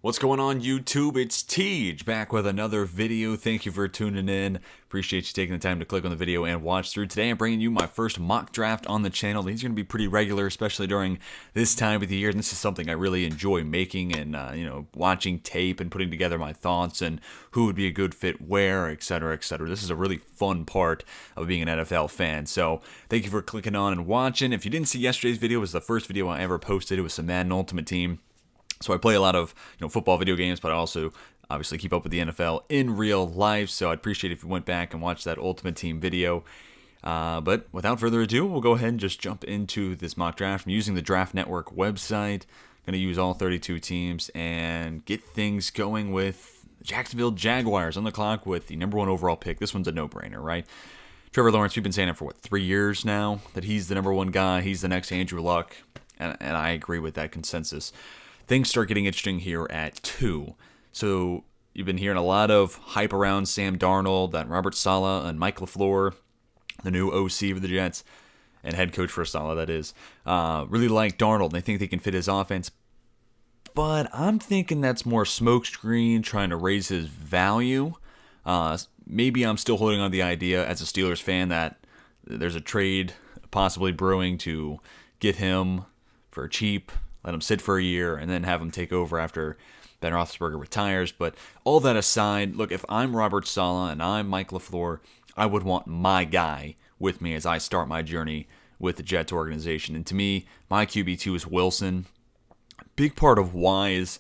What's going on, YouTube? It's Tej back with another video. Thank you for tuning in. Appreciate you taking the time to click on the video and watch through. Today I'm bringing you my first mock draft on the channel. These are going to be pretty regular, especially during this time of the year. And this is something I really enjoy making and watching tape and putting together my thoughts and who would be a good fit where, etc., etc. This is a really fun part of being an NFL fan. So thank you for clicking on and watching. If you didn't see yesterday's video, it was the first video I ever posted. It was some Madden Ultimate Team. So I play a lot of football video games, but I also obviously keep up with the NFL in real life. So I'd appreciate if you went back and watched that Ultimate Team video. But without further ado, we'll go ahead and just jump into this mock draft. I'm using the Draft Network website. Going to use all 32 teams and get things going with the Jacksonville Jaguars on the clock with the #1 overall pick. This one's a no-brainer, right? Trevor Lawrence, we've been saying it for, 3 years now, that he's the #1 guy. He's the next Andrew Luck, and I agree with that consensus. Things start getting interesting here at 2. So you've been hearing a lot of hype around Sam Darnold, that Robert Saleh and Mike LaFleur, the new OC for the Jets, and head coach for Saleh, that is, really like Darnold. They think they can fit his offense. But I'm thinking that's more smokescreen, trying to raise his value. Maybe I'm still holding on to the idea as a Steelers fan that there's a trade possibly brewing to get him for cheap, let him sit for a year, and then have him take over after Ben Roethlisberger retires. But all that aside, look, if I'm Robert Saleh and I'm Mike LaFleur, I would want my guy with me as I start my journey with the Jets organization. And to me, my QB2 is Wilson. A big part of why is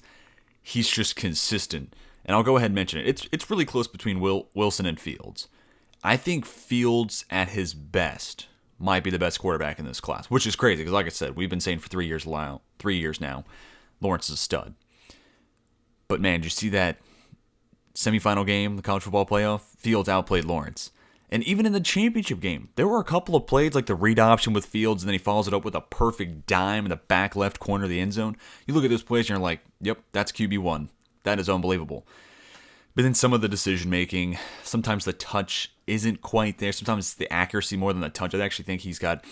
he's just consistent. And I'll go ahead and mention it. It's really close between Wilson and Fields. I think Fields at his best might be the best quarterback in this class, which is crazy because, like I said, we've been saying for 3 years now, Lawrence is a stud. But man, did you see that semifinal game, the college football playoff? Fields outplayed Lawrence. And even in the championship game, there were a couple of plays like the read option with Fields, and then he follows it up with a perfect dime in the back left corner of the end zone. You look at those plays and you're like, yep, that's QB1. That is unbelievable. But then some of the decision making, sometimes the touch isn't quite there. Sometimes it's the accuracy more than the touch. I actually think he's got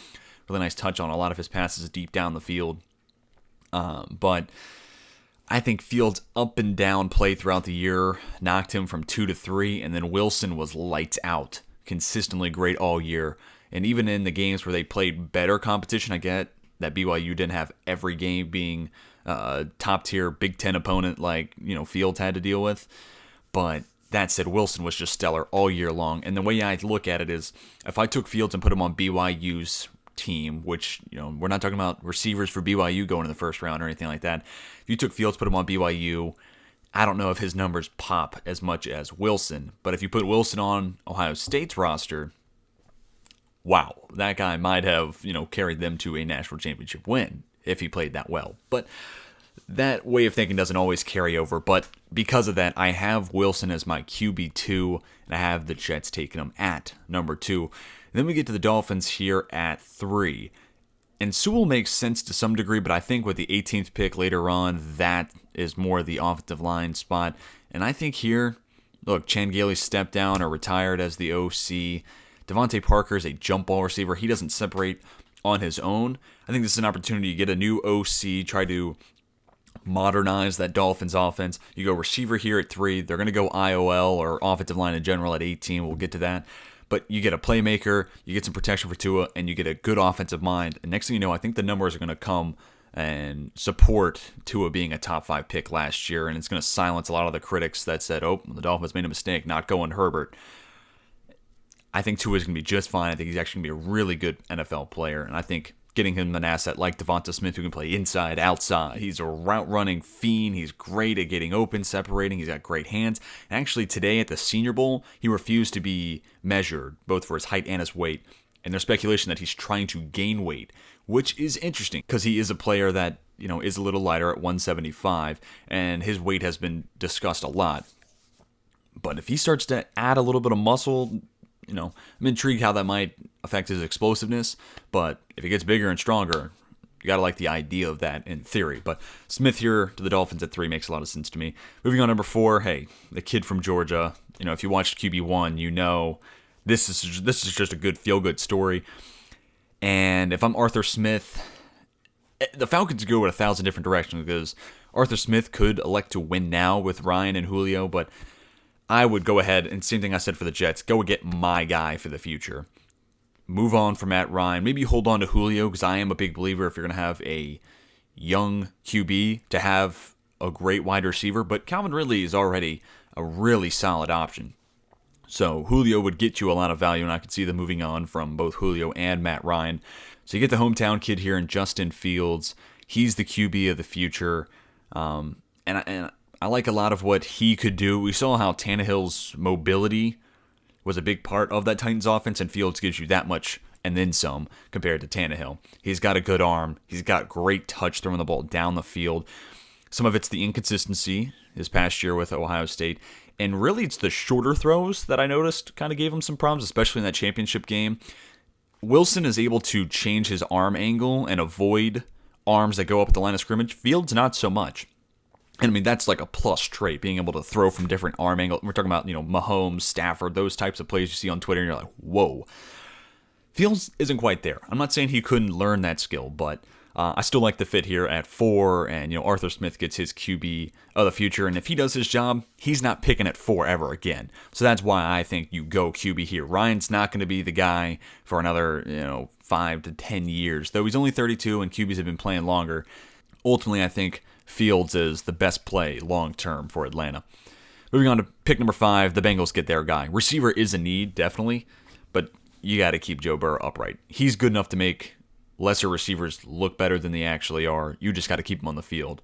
really nice touch on a lot of his passes deep down the field. But I think Fields' up and down play throughout the year knocked him from 2 to 3, and then Wilson was lights out, consistently great all year. And even in the games where they played better competition, I get that BYU didn't have every game being top tier Big Ten opponent like Fields had to deal with. But that said, Wilson was just stellar all year long. And the way I look at it is, if I took Fields and put him on BYU's team, which, we're not talking about receivers for BYU going in the first round or anything like that. If you took Fields, put him on BYU, I don't know if his numbers pop as much as Wilson. But if you put Wilson on Ohio State's roster, wow, that guy might have, carried them to a national championship win if he played that well. But that way of thinking doesn't always carry over, but because of that, I have Wilson as my QB2, and I have the Jets taking him at #2. And then we get to the Dolphins here at 3. And Sewell makes sense to some degree, but I think with the 18th pick later on, that is more the offensive line spot. And I think here, look, Chan Gailey stepped down or retired as the OC. Devontae Parker is a jump ball receiver. He doesn't separate on his own. I think this is an opportunity to get a new OC, try to modernize that Dolphins offense. You go receiver here at 3. They're going to go IOL or offensive line in general at 18. We'll get to that. But you get a playmaker, you get some protection for Tua, and you get a good offensive mind. And next thing you know, I think the numbers are going to come and support Tua being a top 5 pick last year. And it's going to silence a lot of the critics that said, oh, the Dolphins made a mistake not going Herbert. I think Tua is going to be just fine. I think he's actually going to be a really good NFL player. And I think getting him an asset like Devonta Smith who can play inside, outside. He's a route-running fiend. He's great at getting open, separating. He's got great hands. And actually today at the Senior Bowl, he refused to be measured, both for his height and his weight. And there's speculation that he's trying to gain weight, which is interesting because he is a player that is a little lighter at 175, and his weight has been discussed a lot. But if he starts to add a little bit of muscle, I'm intrigued how that might affect his explosiveness, but if he gets bigger and stronger, you got to like the idea of that in theory. But Smith here to the Dolphins at 3 makes a lot of sense to me. Moving on, #4, hey, the kid from Georgia. If you watched QB1, this is just a good feel-good story. And if I'm Arthur Smith, the Falcons go in 1,000 different directions because Arthur Smith could elect to win now with Ryan and Julio, but I would go ahead, and same thing I said for the Jets, go get my guy for the future. Move on from Matt Ryan. Maybe hold on to Julio, because I am a big believer if you're going to have a young QB to have a great wide receiver, but Calvin Ridley is already a really solid option. So Julio would get you a lot of value, and I could see them moving on from both Julio and Matt Ryan. So you get the hometown kid here in Justin Fields. He's the QB of the future, and I like a lot of what he could do. We saw how Tannehill's mobility was a big part of that Titans offense, and Fields gives you that much and then some compared to Tannehill. He's got a good arm. He's got great touch throwing the ball down the field. Some of it's the inconsistency his past year with Ohio State. And really, it's the shorter throws that I noticed kind of gave him some problems, especially in that championship game. Wilson is able to change his arm angle and avoid arms that go up at the line of scrimmage. Fields, not so much. And I mean, that's like a plus trait, being able to throw from different arm angles. We're talking about, Mahomes, Stafford, those types of plays you see on Twitter, and you're like, whoa. Fields isn't quite there. I'm not saying he couldn't learn that skill, but I still like the fit here at 4, and Arthur Smith gets his QB of the future, and if he does his job, he's not picking at 4 ever again. So that's why I think you go QB here. Ryan's not going to be the guy for another 5 to 10 years, though he's only 32 and QBs have been playing longer. Ultimately, I think Fields is the best play long term for Atlanta. Moving on to pick number 5, the Bengals get their guy. Receiver is a need, definitely, but you got to keep Joe Burrow upright. He's good enough to make lesser receivers look better than they actually are. You just got to keep them on the field.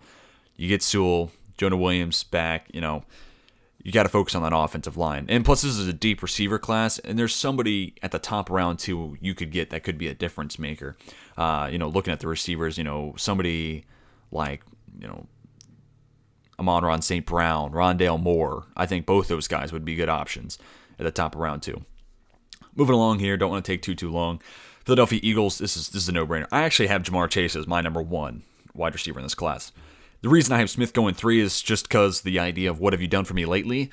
You get Sewell, Jonah Williams back, you got to focus on that offensive line. And plus, this is a deep receiver class, and there's somebody at the top round 2 you could get that could be a difference maker. Looking at the receivers, somebody like, Amon-Ra St. Brown, Rondale Moore. I think both those guys would be good options at the top of round 2. Moving along here, don't want to take too long. Philadelphia Eagles, this is a no-brainer. I actually have Jamar Chase as my number 1 wide receiver in this class. The reason I have Smith going 3 is just because the idea of what have you done for me lately?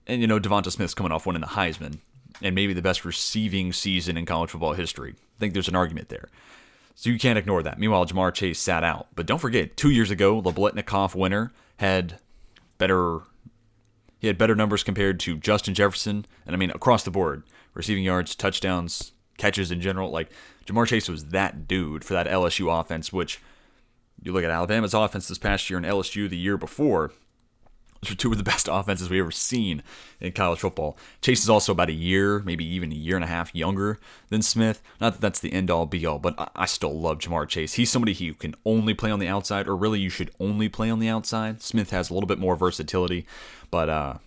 And, Devonta Smith's coming off winning the Heisman and maybe the best receiving season in college football history. I think there's an argument there. So you can't ignore that. Meanwhile, Jamar Chase sat out. But don't forget, 2 years ago, the Biletnikoff winner had better numbers compared to Justin Jefferson. And I mean, across the board, receiving yards, touchdowns, catches in general. Like, Jamar Chase was that dude for that LSU offense, which you look at Alabama's offense this past year and LSU the year before. Those are 2 of the best offenses we've ever seen in college football. Chase is also about a year, maybe even a year and a half younger than Smith. Not that that's the end-all, be-all, but I still love Jamar Chase. He's somebody who can only play on the outside, or really you should only play on the outside. Smith has a little bit more versatility, but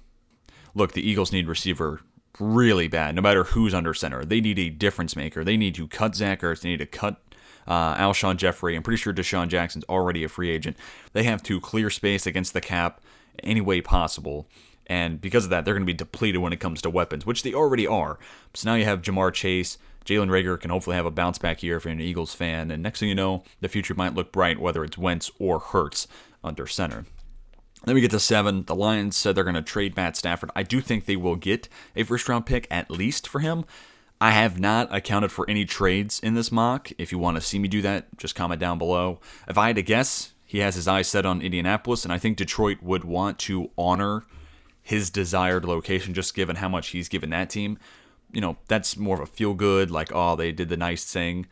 look, the Eagles need receiver really bad, no matter who's under center. They need a difference maker. They need to cut Zach Ertz. They need to cut Alshon Jeffrey. I'm pretty sure Deshaun Jackson's already a free agent. They have to clear space against the cap any way possible. And because of that, they're going to be depleted when it comes to weapons, which they already are. So now you have Jamar Chase. Jalen Reagor can hopefully have a bounce back year if you're an Eagles fan. And next thing you know, the future might look bright, whether it's Wentz or Hurts under center. Then we get to 7. The Lions said they're going to trade Matt Stafford. I do think they will get a first-round pick at least for him. I have not accounted for any trades in this mock. If you want to see me do that, just comment down below. If I had to guess, he has his eyes set on Indianapolis, and I think Detroit would want to honor his desired location, just given how much he's given that team. That's more of a feel-good, like, oh, they did the nice thing.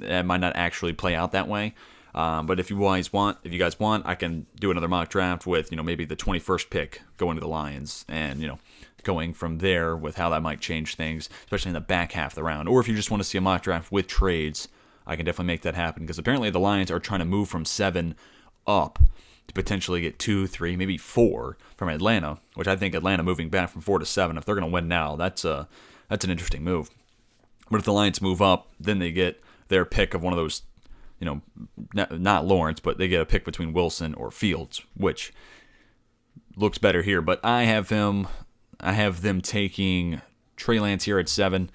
It might not actually play out that way. But if you guys want, I can do another mock draft with, maybe the 21st pick going to the Lions and, going from there with how that might change things, especially in the back half of the round. Or if you just want to see a mock draft with trades, I can definitely make that happen because apparently the Lions are trying to move from 7 up to potentially get 2, 3, maybe 4 from Atlanta, which I think Atlanta moving back from 4 to 7, if they're going to win now, that's an interesting move. But if the Lions move up, then they get their pick of one of those, not Lawrence, but they get a pick between Wilson or Fields, which looks better here. But I have them taking Trey Lance here at 7.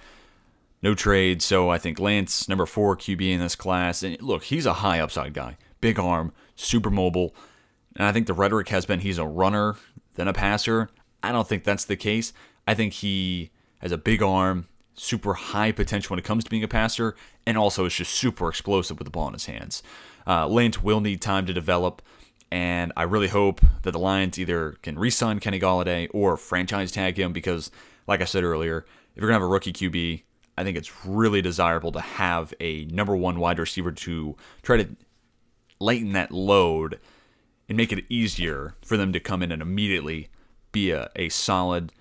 No trade, so I think Lance, number 4 QB in this class. And look, he's a high upside guy. Big arm, super mobile. And I think the rhetoric has been he's a runner than a passer. I don't think that's the case. I think he has a big arm, super high potential when it comes to being a passer, and also is just super explosive with the ball in his hands. Lance will need time to develop, And I really hope that the Lions either can re-sign Kenny Golladay or franchise tag him because, like I said earlier, if you're going to have a rookie QB, I think it's really desirable to have a number one wide receiver to try to lighten that load and make it easier for them to come in and immediately be a solid,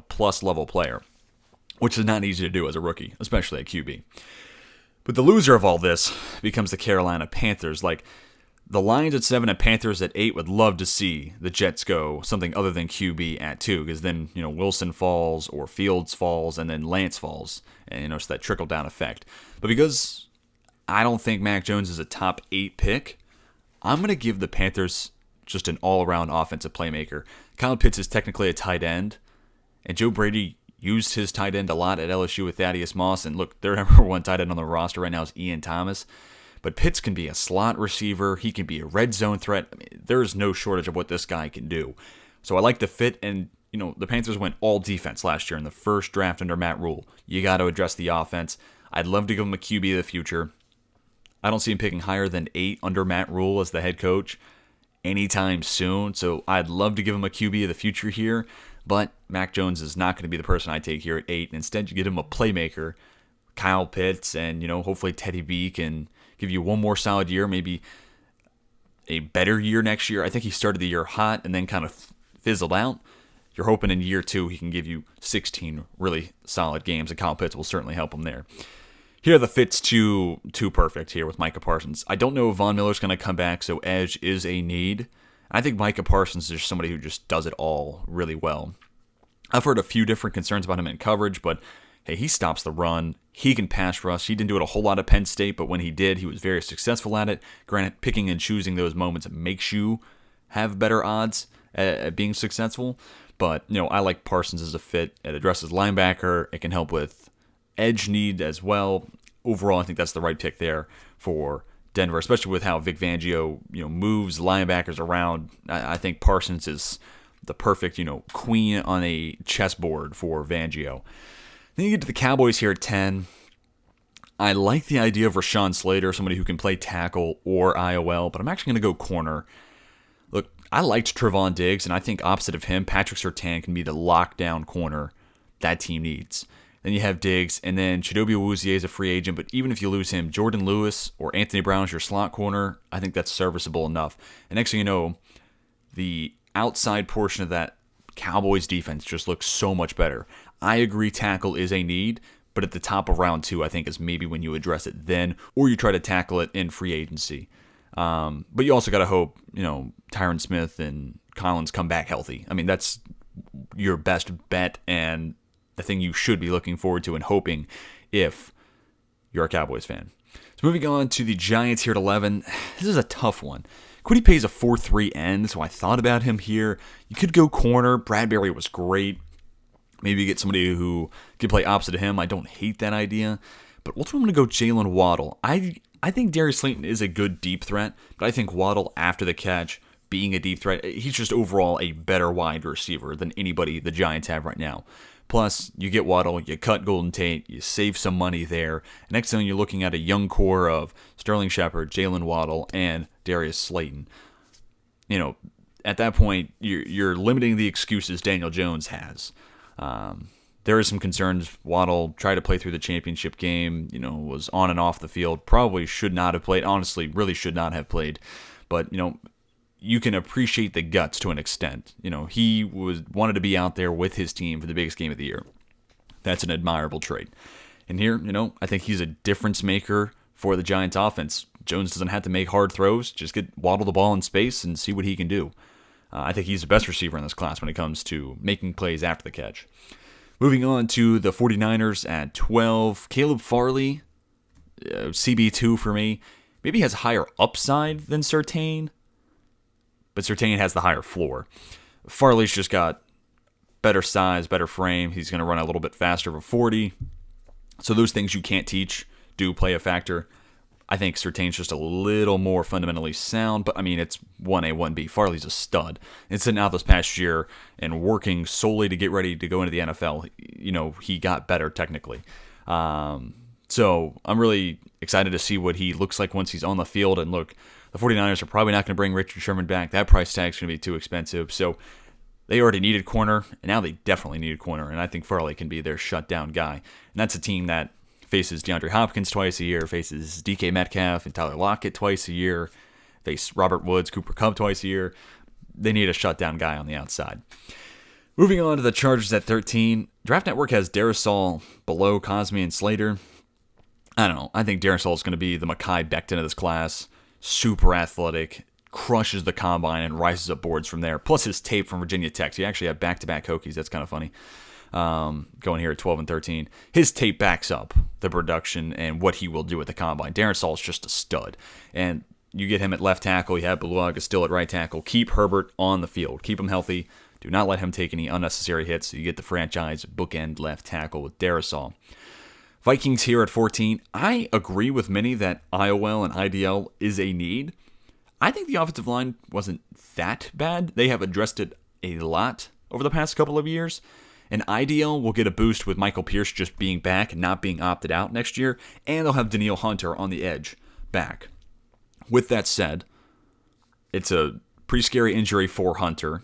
plus level player, which is not easy to do as a rookie, especially at QB. But the loser of all this becomes the Carolina Panthers. Like, the Lions at 7 and Panthers at 8 would love to see the Jets go something other than QB at 2, because then, Wilson falls or Fields falls and then Lance falls, and, it's that trickle-down effect. But because I don't think Mac Jones is a top 8 pick, I'm going to give the Panthers just an all-around offensive playmaker. Kyle Pitts is technically a tight end, and Joe Brady used his tight end a lot at LSU with Thaddeus Moss, and look, their number one tight end on the roster right now is Ian Thomas. But Pitts can be a slot receiver. He can be a red zone threat. I mean, there is no shortage of what this guy can do. So I like the fit, and the Panthers went all defense last year in the first draft under Matt Rule. You got to address the offense. I'd love to give him a QB of the future. I don't see him picking higher than 8 under Matt Rule as the head coach anytime soon. So I'd love to give him a QB of the future here, but Mac Jones is not going to be the person I take here at 8. Instead, you get him a playmaker, Kyle Pitts, and hopefully Teddy B can give you one more solid year, maybe a better year next year. I think he started the year hot and then kind of fizzled out. You're hoping in year 2 he can give you 16 really solid games, and Kyle Pitts will certainly help him there. Here, the fit's too perfect here with Micah Parsons. I don't know if Von Miller's going to come back, so edge is a need. I think Micah Parsons is somebody who just does it all really well. I've heard a few different concerns about him in coverage, but hey, he stops the run. He can pass rush. He didn't do it a whole lot at Penn State, but when he did, he was very successful at it. Granted, picking and choosing those moments makes you have better odds at being successful. But, I like Parsons as a fit. It addresses linebacker. It can help with edge need as well. Overall, I think that's the right pick there for Denver, especially with how Vic Fangio, moves linebackers around. I think Parsons is the perfect, queen on a chessboard for Fangio. Then you get to the Cowboys here at 10. I like the idea of Rashawn Slater, somebody who can play tackle or IOL, but I'm actually going to go corner. Look, I liked Trevon Diggs, and I think opposite of him, Patrick Surtain can be the lockdown corner that team needs. Then you have Diggs, and then Chidobe Awuzie is a free agent, but even if you lose him, Jordan Lewis or Anthony Brown is your slot corner. I think that's serviceable enough. And next thing you know, the outside portion of that Cowboys defense just looks so much better. I agree tackle is a need, but at the top of round 2, I think is maybe when you address it then, or you try to tackle it in free agency. But you also got to hope, Tyron Smith and Collins come back healthy. I mean, that's your best bet and the thing you should be looking forward to and hoping if you're a Cowboys fan. So moving on to the Giants here at 11. This is a tough one. Kwity Paye's a 4-3 end, so I thought about him here. You could go corner. Bradbury was great. Maybe you get somebody who can play opposite of him. I don't hate that idea. But ultimately, I'm going to go Jalen Waddle. I think Darius Slayton is a good deep threat, but I think Waddle after the catch, being a deep threat, he's just overall a better wide receiver than anybody the Giants have right now. Plus, you get Waddle, you cut Golden Tate, you save some money there. Next thing, you're looking at a young core of Sterling Shepard, Jalen Waddle, and Darius Slayton. At that point, you're limiting the excuses Daniel Jones has. There is some concerns. Waddle tried to play through the championship game, was on and off the field. Probably should not have played. Honestly, really should not have played. But, you can appreciate the guts to an extent. He wanted to be out there with his team for the biggest game of the year. That's an admirable trait. And here, I think he's a difference maker for the Giants offense. Jones doesn't have to make hard throws. Just get Waddle the ball in space and see what he can do. I think he's the best receiver in this class when it comes to making plays after the catch. Moving on to the 49ers at 12. Caleb Farley, CB2 for me. Maybe has higher upside than Surtain, but Surtain has the higher floor. Farley's just got better size, better frame. He's going to run a little bit faster of a 40. So those things you can't teach do play a factor. I think Surtain's just a little more fundamentally sound, but it's 1A, 1B. Farley's a stud. And sitting out this past year and working solely to get ready to go into the NFL, he got better technically. So I'm really excited to see what he looks like once he's on the field. And look, The 49ers are probably not going to bring Richard Sherman back. That price tag is going to be too expensive. So they already needed corner, and now they definitely need a corner. And I think Farley can be their shutdown guy. And that's a team that faces DeAndre Hopkins twice a year, faces DK Metcalf and Tyler Lockett twice a year, face Robert Woods, Cooper Kupp twice a year. They need a shutdown guy on the outside. Moving on to the Chargers at 13. Draft Network has Darrisaw below Cosme and Slater. I don't know. I think Darrisaw is going to be the Mekhi Becton of this class. Super athletic, crushes the combine, and rises up boards from there. Plus his tape from Virginia Tech. So you actually have back-to-back Hokies. That's kind of funny. Going here at 12 and 13. His tape backs up the production and what he will do at the combine. Darrisaw is just a stud. And you get him at left tackle. You have Buluaga still at right tackle. Keep Herbert on the field. Keep him healthy. Do not let him take any unnecessary hits. So you get the franchise bookend left tackle with Darrisaw. Vikings here at 14. I agree with many that IOL and IDL is a need. I think the offensive line wasn't that bad. They have addressed it a lot over the past couple of years. And IDL will get a boost with Michael Pierce just being back and not being opted out next year. And they'll have Danielle Hunter on the edge back. With that said, it's a pretty scary injury for Hunter.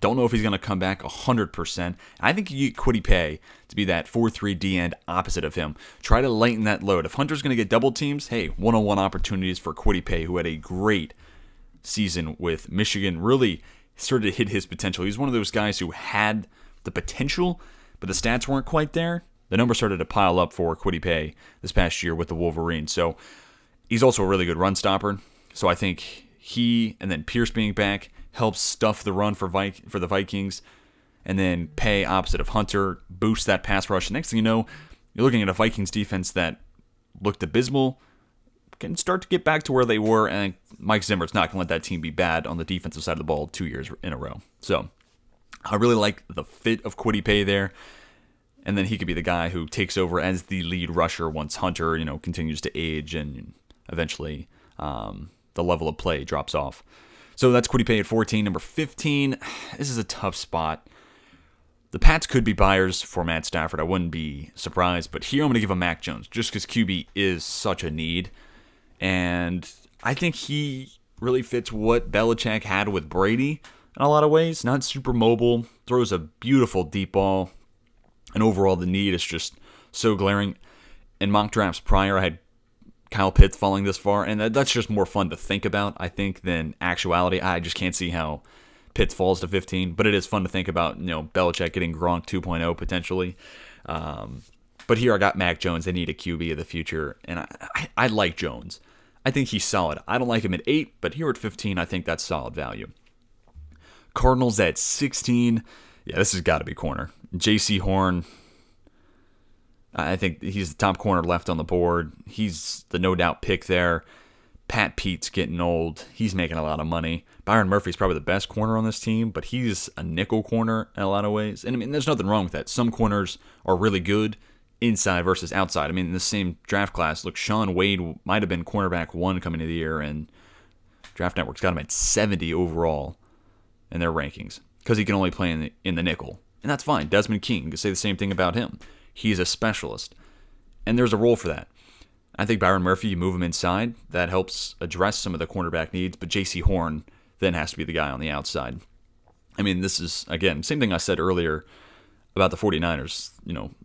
Don't know if he's going to come back 100%. I think you get Kwity Paye to be that 4-3 D-end opposite of him. Try to lighten that load. If Hunter's going to get double teams, hey, one-on-one opportunities for Kwity Paye, who had a great season with Michigan. Really started to hit his potential. He's one of those guys who had the potential, but the stats weren't quite there. The numbers started to pile up for Kwity Paye this past year with the Wolverines. So he's also a really good run stopper. So I think he and then Pierce being back helps stuff the run for the Vikings. And then Paye opposite of Hunter boosts that pass rush. Next thing you know, you're looking at a Vikings defense that looked abysmal, can start to get back to where they were. And Mike Zimmer's not going to let that team be bad on the defensive side of the ball 2 years in a row. So I really like the fit of Kwity Paye there. And then he could be the guy who takes over as the lead rusher once Hunter, continues to age and eventually the level of play drops off. So that's Kwity Paye at 14. Number 15, this is a tough spot. The Pats could be buyers for Matt Stafford. I wouldn't be surprised. But here I'm going to give him Mac Jones just because QB is such a need. And I think he really fits what Belichick had with Brady in a lot of ways. Not super mobile, throws a beautiful deep ball. And overall, the need is just so glaring. In mock drafts prior, I had Kyle Pitts falling this far, and that's just more fun to think about, I think, than actuality. I just can't see how Pitts falls to 15, but it is fun to think about, Belichick getting Gronk 2.0 potentially. But here I got Mac Jones. They need a QB of the future, and I like Jones. I think he's solid. I don't like him at 8, but here at 15, I think that's solid value. Cardinals at 16. Yeah, this has got to be corner. J.C. Horn, I think he's the top corner left on the board. He's the no-doubt pick there. Pat Pete's getting old. He's making a lot of money. Byron Murphy's probably the best corner on this team, but he's a nickel corner in a lot of ways. And, there's nothing wrong with that. Some corners are really good inside versus outside. In the same draft class, look, Sean Wade might have been cornerback 1 coming into the year, and Draft Network's got him at 70 overall in their rankings because he can only play in the nickel. And that's fine. Desmond King, you can say the same thing about him. He's a specialist, and there's a role for that. I think Byron Murphy, you move him inside. That helps address some of the cornerback needs, but J.C. Horn then has to be the guy on the outside. This is, again, same thing I said earlier about the 49ers.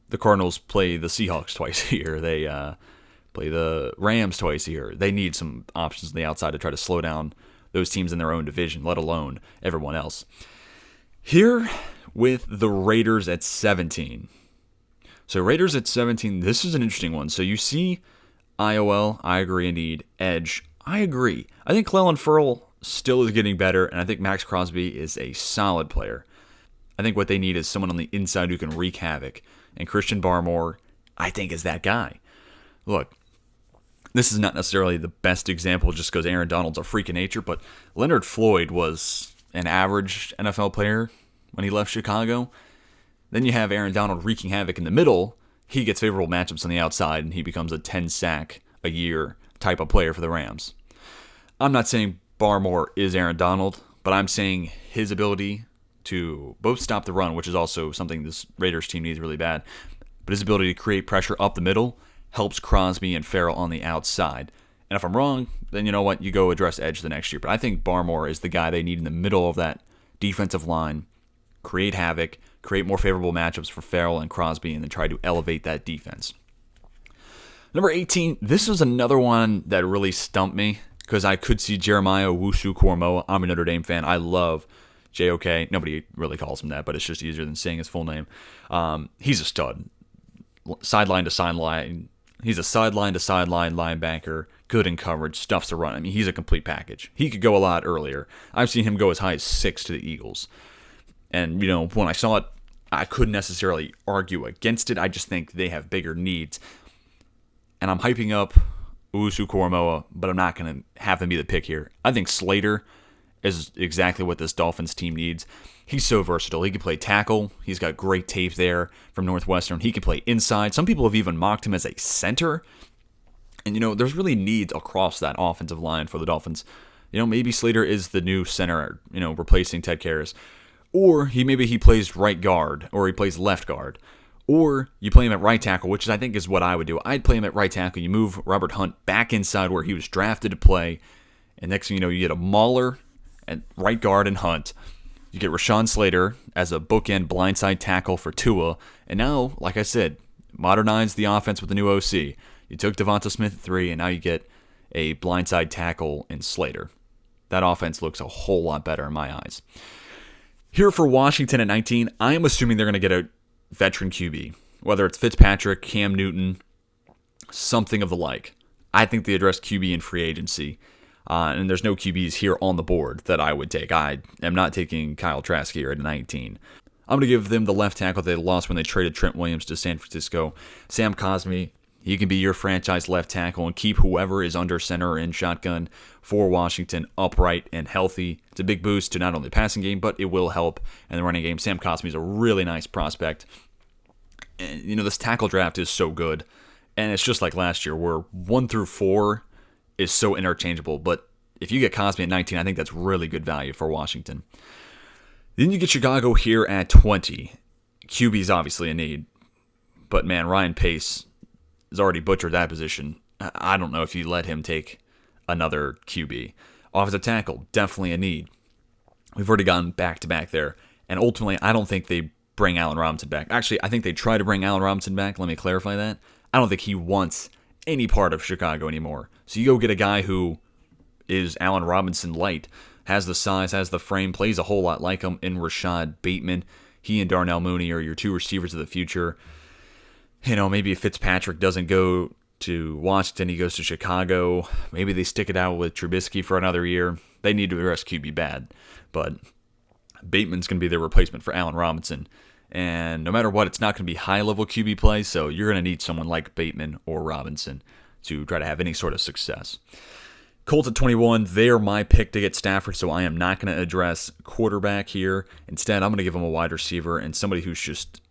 The Cardinals play the Seahawks twice a year. They play the Rams twice a year. They need some options on the outside to try to slow down those teams in their own division, let alone everyone else. Here with the Raiders at 17. So Raiders at 17, this is an interesting one. So you see IOL, I agree, indeed. Edge, I agree. I think Clelin Ferrell still is getting better, and I think Max Crosby is a solid player. I think what they need is someone on the inside who can wreak havoc. And Christian Barmore, I think, is that guy. Look, this is not necessarily the best example just because Aaron Donald's a freak of nature, but Leonard Floyd was an average NFL player when he left Chicago. Then you have Aaron Donald wreaking havoc in the middle. He gets favorable matchups on the outside, and he becomes a 10-sack a year type of player for the Rams. I'm not saying Barmore is Aaron Donald, but I'm saying his ability to both stop the run, which is also something this Raiders team needs really bad, but his ability to create pressure up the middle helps Crosby and Farrell on the outside. And if I'm wrong, then you know what? You go address edge the next year. But I think Barmore is the guy they need in the middle of that defensive line, create havoc, create more favorable matchups for Farrell and Crosby, and then try to elevate that defense. Number 18, this was another one that really stumped me because I could see Jeremiah Owusu-Koramoah. I'm a Notre Dame fan. I love JOK. Nobody really calls him that, but it's just easier than saying his full name. He's a stud. Sideline to sideline. He's a sideline to sideline linebacker. Good in coverage. Stuffs the run. I mean, he's a complete package. He could go a lot earlier. I've seen him go as high as 6 to the Eagles. And, when I saw it, I couldn't necessarily argue against it. I just think they have bigger needs. And I'm hyping up Owusu-Koramoah, but I'm not going to have him be the pick here. I think Slater is exactly what this Dolphins team needs. He's so versatile. He can play tackle. He's got great tape there from Northwestern. He can play inside. Some people have even mocked him as a center. And, there's really needs across that offensive line for the Dolphins. Maybe Slater is the new center, replacing Ted Karras. Or maybe he plays right guard, or he plays left guard. Or you play him at right tackle, which I think is what I would do. I'd play him at right tackle. You move Robert Hunt back inside where he was drafted to play. And next thing you know, you get a Mauler at right guard and Hunt. You get Rashawn Slater as a bookend blindside tackle for Tua. And now, like I said, modernize the offense with the new OC. You took Devonta Smith at 3, and now you get a blindside tackle in Slater. That offense looks a whole lot better in my eyes. Here for Washington at 19, I am assuming they're going to get a veteran QB, whether it's Fitzpatrick, Cam Newton, something of the like. I think they address QB in free agency, and there's no QBs here on the board that I would take. I am not taking Kyle Trask here at 19. I'm going to give them the left tackle they lost when they traded Trent Williams to San Francisco. Sam Cosmi, he can be your franchise left tackle and keep whoever is under center or in shotgun for Washington upright and healthy. It's a big boost to not only the passing game, but it will help in the running game. Sam Cosmi is a really nice prospect. And, this tackle draft is so good. And it's just like last year where 1 through 4 is so interchangeable. But if you get Cosmi at 19, I think that's really good value for Washington. Then you get Chicago here at 20. QB is obviously a need. But, man, Ryan Pace has already butchered that position. I don't know if you let him take another QB. Offensive tackle, definitely a need. We've already gone back-to-back there. And ultimately, I don't think they bring Allen Robinson back. Actually, I think they try to bring Allen Robinson back. Let me clarify that. I don't think he wants any part of Chicago anymore. So you go get a guy who is Allen Robinson light, has the size, has the frame, plays a whole lot like him in Rashad Bateman. He and Darnell Mooney are your 2 receivers of the future. Maybe if Fitzpatrick doesn't go to Washington, he goes to Chicago. Maybe they stick it out with Trubisky for another year. They need to address QB bad. But Bateman's going to be their replacement for Allen Robinson. And no matter what, it's not going to be high-level QB play, so you're going to need someone like Bateman or Robinson to try to have any sort of success. Colts at 21, they're my pick to get Stafford, so I am not going to address quarterback here. Instead, I'm going to give him a wide receiver and somebody who's just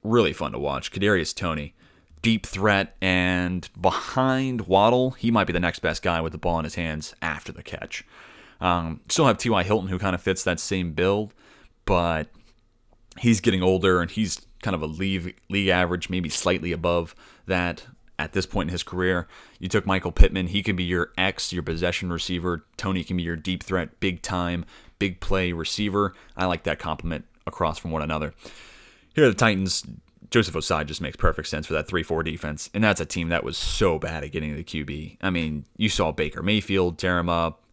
really fun to watch. Kadarius Toney, deep threat, and behind Waddle, he might be the next best guy with the ball in his hands after the catch. Still have T.Y. Hilton, who kind of fits that same build, but he's getting older, and he's kind of a league average, maybe slightly above that at this point in his career. You took Michael Pittman. He can be your your possession receiver. Toney can be your deep threat, big time, big play receiver. I like that compliment across from one another. Here are the Titans. Joseph Osai just makes perfect sense for that 3-4 defense, and that's a team that was so bad at getting the QB. I mean, you saw Baker Mayfield, tear him up.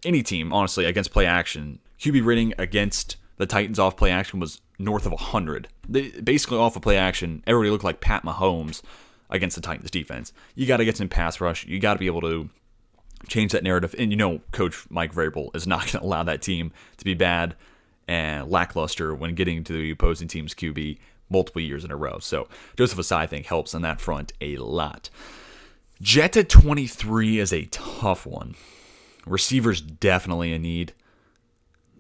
Any team, honestly, against play action. QB rating against the Titans off play action was north of 100. Basically, off of play action, everybody looked like Pat Mahomes against the Titans defense. You got to get some pass rush. You got to be able to change that narrative. And Coach Mike Vrabel is not going to allow that team to be bad and lackluster when getting to the opposing team's QB multiple years in a row. So Joseph Osai, I think, helps on that front a lot. Jet at 23 is a tough one. Receivers definitely a need.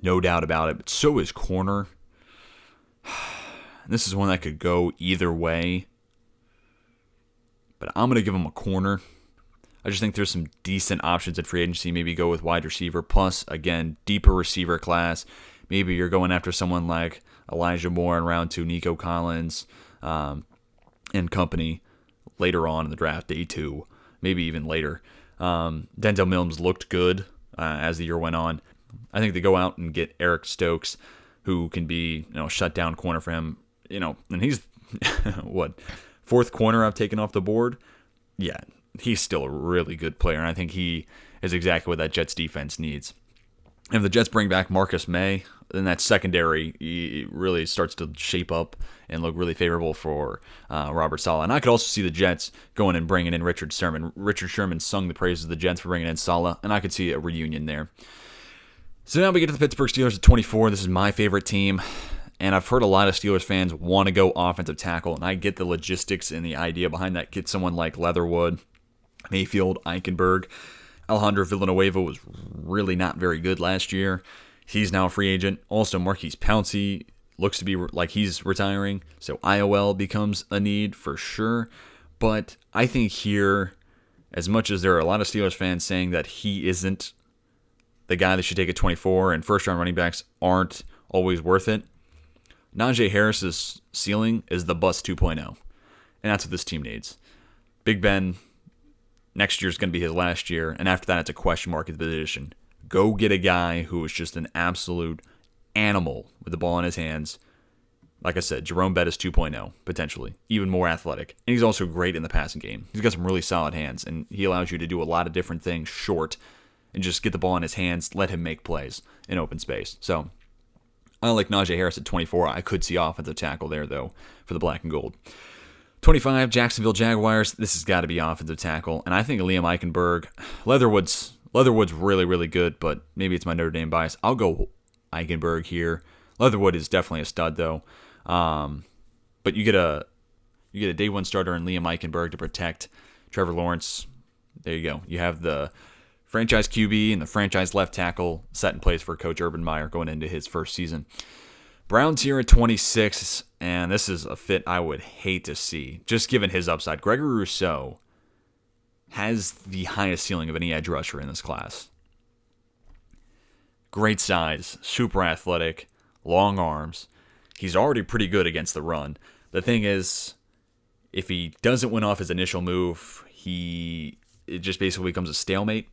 No doubt about it. But so is corner. This is one that could go either way. But I'm going to give him a corner. I just think there's some decent options at free agency. Maybe go with wide receiver. Plus, again, deeper receiver class. Maybe you're going after someone like Elijah Moore in round 2, Nico Collins, and company later on in the draft, day 2, maybe even later. Denzel Mims looked good as the year went on. I think they go out and get Eric Stokes, who can be, shut down corner for him. And he's what, fourth corner I've taken off the board. Yeah, he's still a really good player, and I think he is exactly what that Jets defense needs. And if the Jets bring back Marcus May, then that secondary really starts to shape up and look really favorable for Robert Saleh. And I could also see the Jets going and bringing in Richard Sherman. Richard Sherman sung the praises of the Jets for bringing in Saleh, and I could see a reunion there. So now we get to the Pittsburgh Steelers at 24. This is my favorite team, and I've heard a lot of Steelers fans want to go offensive tackle, and I get the logistics and the idea behind that. Get someone like Leatherwood, Mayfield, Eichenberg. Alejandro Villanueva was really not very good last year. He's now a free agent. Also, Marquise Pouncey looks to be like he's retiring, so IOL becomes a need for sure. But I think here, as much as there are a lot of Steelers fans saying that he isn't the guy that should take at 24 and first-round running backs aren't always worth it, Najee Harris's ceiling is the bust 2.0, and that's what this team needs. Big Ben, next year is going to be his last year, and after that, it's a question mark at the position. Go get a guy who is just an absolute animal with the ball in his hands. Like I said, Jerome Bettis 2.0, potentially. Even more athletic. And he's also great in the passing game. He's got some really solid hands, and he allows you to do a lot of different things short and just get the ball in his hands, let him make plays in open space. So, I like Najee Harris at 24. I could see offensive tackle there, though, for the black and gold. 25, Jacksonville Jaguars. This has got to be offensive tackle. And I think Liam Eichenberg, Leatherwood's really, really good, but maybe it's my Notre Dame bias. I'll go Eichenberg here. Leatherwood is definitely a stud, though. But you get a day one starter in Liam Eichenberg to protect Trevor Lawrence. There you go. You have the franchise QB and the franchise left tackle set in place for Coach Urban Meyer going into his first season. Browns here at 26, and this is a fit I would hate to see, just given his upside. Gregory Rousseau has the highest ceiling of any edge rusher in this class. Great size, super athletic, long arms. He's already pretty good against the run. The thing is, if he doesn't win off his initial move, it just basically becomes a stalemate.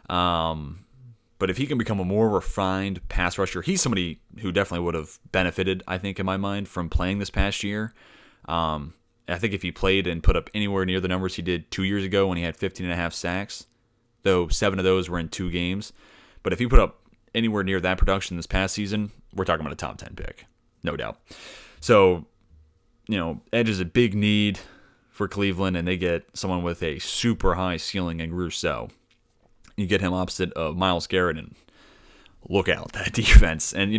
But if he can become a more refined pass rusher, he's somebody who definitely would have benefited, I think, in my mind, from playing this past year. I think if he played and put up anywhere near the numbers he did 2 years ago when he had 15.5 sacks, though 7 of those were in 2 games. But if he put up anywhere near that production this past season, we're talking about a top 10 pick, no doubt. So, edge is a big need for Cleveland, and they get someone with a super high ceiling in Rousseau. You get him opposite of Myles Garrett, and look out, that defense. And,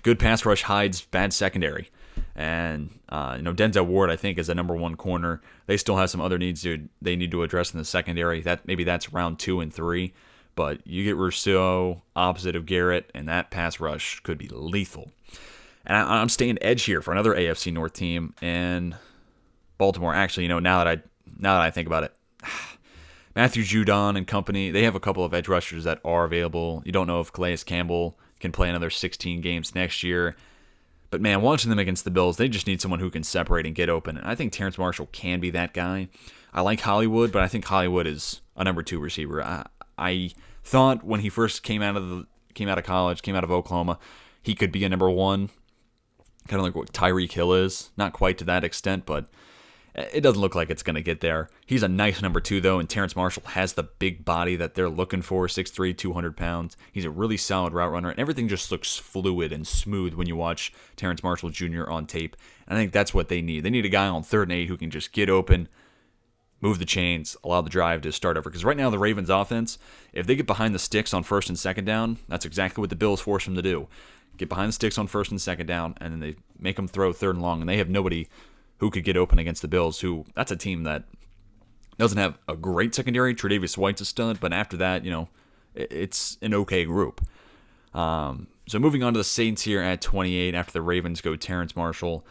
good pass rush hides bad secondary. And, Denzel Ward, I think, is a number 1 corner. They still have some other needs they need to address in the secondary. Maybe that's round 2 and 3. But you get Rousseau opposite of Garrett, and that pass rush could be lethal. And I'm staying edge here for another AFC North team. And Baltimore, actually, now that I think about it, Matthew Judon and company, they have a couple of edge rushers that are available. You don't know if Calais Campbell can play another 16 games next year. But, man, watching them against the Bills, they just need someone who can separate and get open. And I think Terrence Marshall can be that guy. I like Hollywood, but I think Hollywood is a number 2 receiver. I thought when he first came out of college, came out of Oklahoma, he could be a number 1, kind of like what Tyreek Hill is. Not quite to that extent, but it doesn't look like it's going to get there. He's a nice number 2, though, and Terrence Marshall has the big body that they're looking for, 6'3", 200 pounds. He's a really solid route runner, and everything just looks fluid and smooth when you watch Terrence Marshall Jr. on tape. And I think that's what they need. They need a guy on 3rd and 8 who can just get open, move the chains, allow the drive to start over. Because right now, the Ravens' offense, if they get behind the sticks on 1st and 2nd down, that's exactly what the Bills force them to do. Get behind the sticks on 1st and 2nd down, and then they make them throw 3rd and long, and they have nobody who could get open against the Bills, that's a team that doesn't have a great secondary. Tre'Davious White's a stud, but after that, it's an okay group. So moving on to the Saints here at 28, after the Ravens go Terrence Marshall,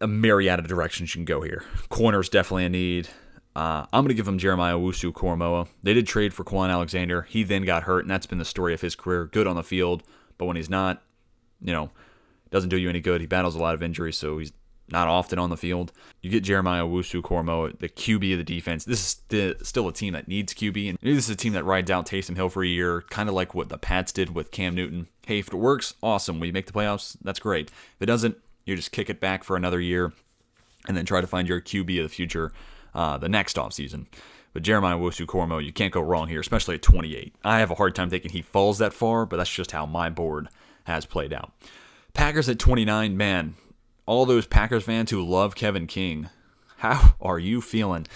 a myriad of directions you can go here. Corner's definitely a need. I'm going to give them Jeremiah Owusu-Koramoah. They did trade for Quan Alexander. He then got hurt, and that's been the story of his career. Good on the field, but when he's not, doesn't do you any good. He battles a lot of injuries, so he's not often on the field. You get Jeremiah Owusu-Koramoah, the QB of the defense. This is still a team that needs QB, and maybe this is a team that rides out Taysom Hill for a year, kind of like what the Pats did with Cam Newton. Hey, if it works, awesome. When you make the playoffs, that's great. If it doesn't, you just kick it back for another year and then try to find your QB of the future the next offseason. But Jeremiah Owusu-Koramoah, you can't go wrong here, especially at 28. I have a hard time thinking he falls that far, but that's just how my board has played out. Packers at 29, man, all those Packers fans who love Kevin King, how are you feeling?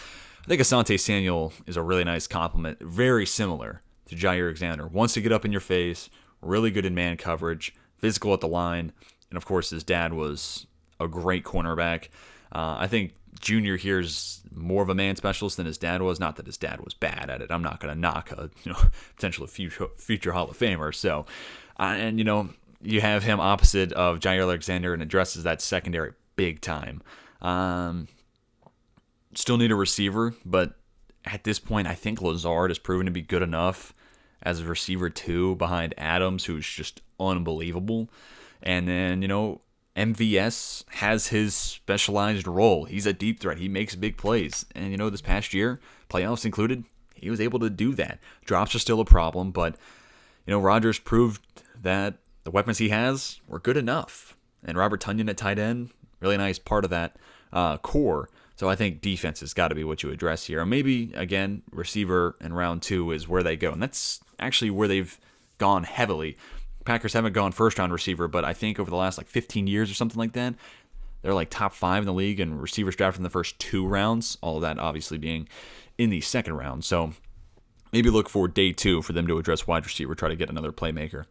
I think Asante Samuel is a really nice compliment, very similar to Jair Alexander. Wants to get up in your face, really good in man coverage, physical at the line, and of course his dad was a great cornerback. I think Junior here is more of a man specialist than his dad was. Not that his dad was bad at it. I'm not going to knock a potential future Hall of Famer. So, and you have him opposite of Jair Alexander and addresses that secondary big time. Still need a receiver, but at this point, I think Lazard has proven to be good enough as a receiver too, behind Adams, who's just unbelievable. And then, MVS has his specialized role. He's a deep threat. He makes big plays. And, this past year, playoffs included, he was able to do that. Drops are still a problem, but, Rodgers proved that the weapons he has were good enough. And Robert Tonyan at tight end, really nice part of that core. So I think defense has got to be what you address here. Or maybe, again, receiver in round 2 is where they go. And that's actually where they've gone heavily. Packers haven't gone first-round receiver, but I think over the last 15 years or something like that, they're top 5 in the league and receivers drafted in the first 2 rounds, all of that obviously being in the second round. So maybe look for day 2 for them to address wide receiver, try to get another playmaker.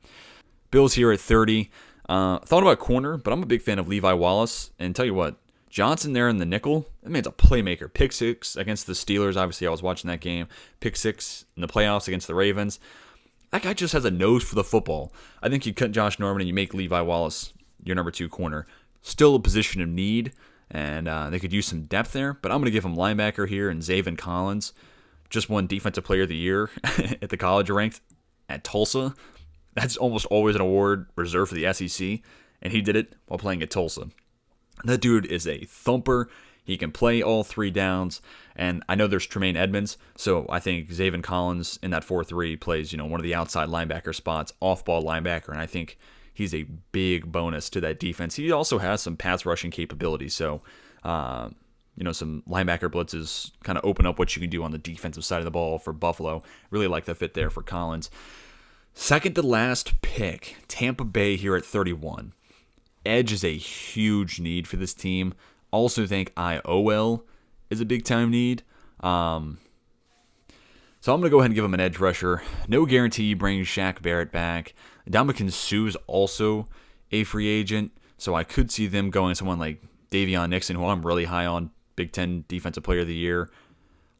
Bills here at 30. Thought about corner, but I'm a big fan of Levi Wallace. And tell you what, Johnson there in the nickel, that man's a playmaker. Pick 6 against the Steelers. Obviously, I was watching that game. Pick 6 in the playoffs against the Ravens. That guy just has a nose for the football. I think you cut Josh Norman and you make Levi Wallace your number 2 corner. Still a position of need, and they could use some depth there, but I'm going to give him linebacker here and Zaven Collins. Just won Defensive Player of the Year at the college ranked at Tulsa. That's almost always an award reserved for the SEC, and he did it while playing at Tulsa. That dude is a thumper. He can play all 3 downs, and I know there's Tremaine Edmonds, so I think Zaven Collins in that 4-3 plays, one of the outside linebacker spots, off-ball linebacker, and I think he's a big bonus to that defense. He also has some pass rushing capability, so, some linebacker blitzes kind of open up what you can do on the defensive side of the ball for Buffalo. Really like the fit there for Collins. Second to last pick, Tampa Bay here at 31. Edge is a huge need for this team. Also think IOL is a big-time need. So I'm going to go ahead and give him an edge rusher. No guarantee he brings Shaq Barrett back. Ndamukong Suh's also a free agent, so I could see them going someone like Davion Nixon, who I'm really high on, Big Ten Defensive Player of the Year.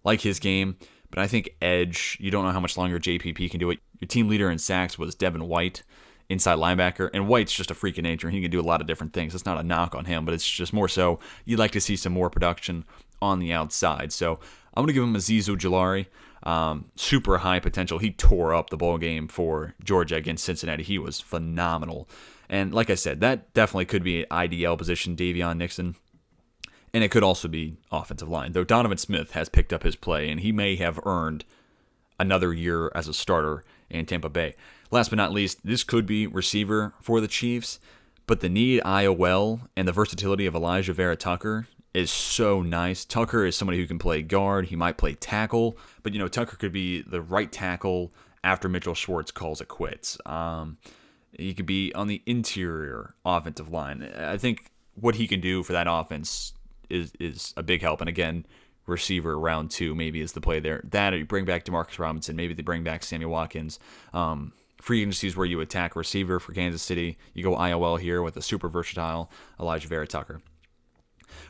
Like his game, but I think edge, you don't know how much longer JPP can do it. Your team leader in sacks was Devin White, inside linebacker, and White's just a freak of nature. He can do a lot of different things. It's not a knock on him, but it's just more so you'd like to see some more production on the outside. So I'm going to give him Azeez Ojulari. Super high potential. He tore up the ball game for Georgia against Cincinnati. He was phenomenal. And like I said, that definitely could be an IDL position, Davion Nixon. And it could also be offensive line, though Donovan Smith has picked up his play, and he may have earned another year as a starter in Tampa Bay. Last but not least, this could be receiver for the Chiefs, but the need IOL and the versatility of Elijah Vera Tucker is so nice. Tucker is somebody who can play guard. He might play tackle, but Tucker could be the right tackle after Mitchell Schwartz calls it quits. He could be on the interior offensive line. I think what he can do for that offense is a big help. And again, receiver round 2 maybe is the play there. That or you bring back Demarcus Robinson. Maybe they bring back Sammy Watkins. Free agencies where you attack receiver for Kansas City. You go IOL here with a super versatile Elijah Vera Tucker.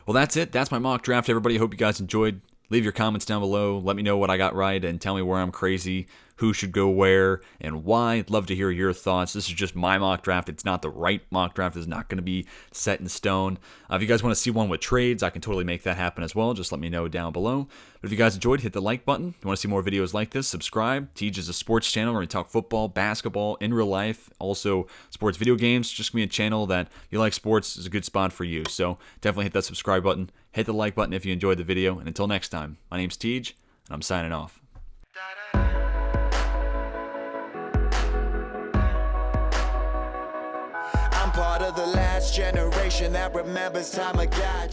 Well, that's it. That's my mock draft, everybody. I hope you guys enjoyed. Leave your comments down below. Let me know what I got right and tell me where I'm crazy who should go where and why. I'd love to hear your thoughts. This is just my mock draft. It's not the right mock draft. It's not going to be set in stone. If you guys want to see one with trades, I can totally make that happen as well. Just let me know down below. But if you guys enjoyed, hit the like button. If you want to see more videos like this, subscribe. Teej is a sports channel where we talk football, basketball, in real life, also sports video games. Just give me a channel that you like sports is a good spot for you. So definitely hit that subscribe button. Hit the like button if you enjoyed the video. And until next time, my name's Teej, and I'm signing off. I'm part of the last generation that remembers time of God.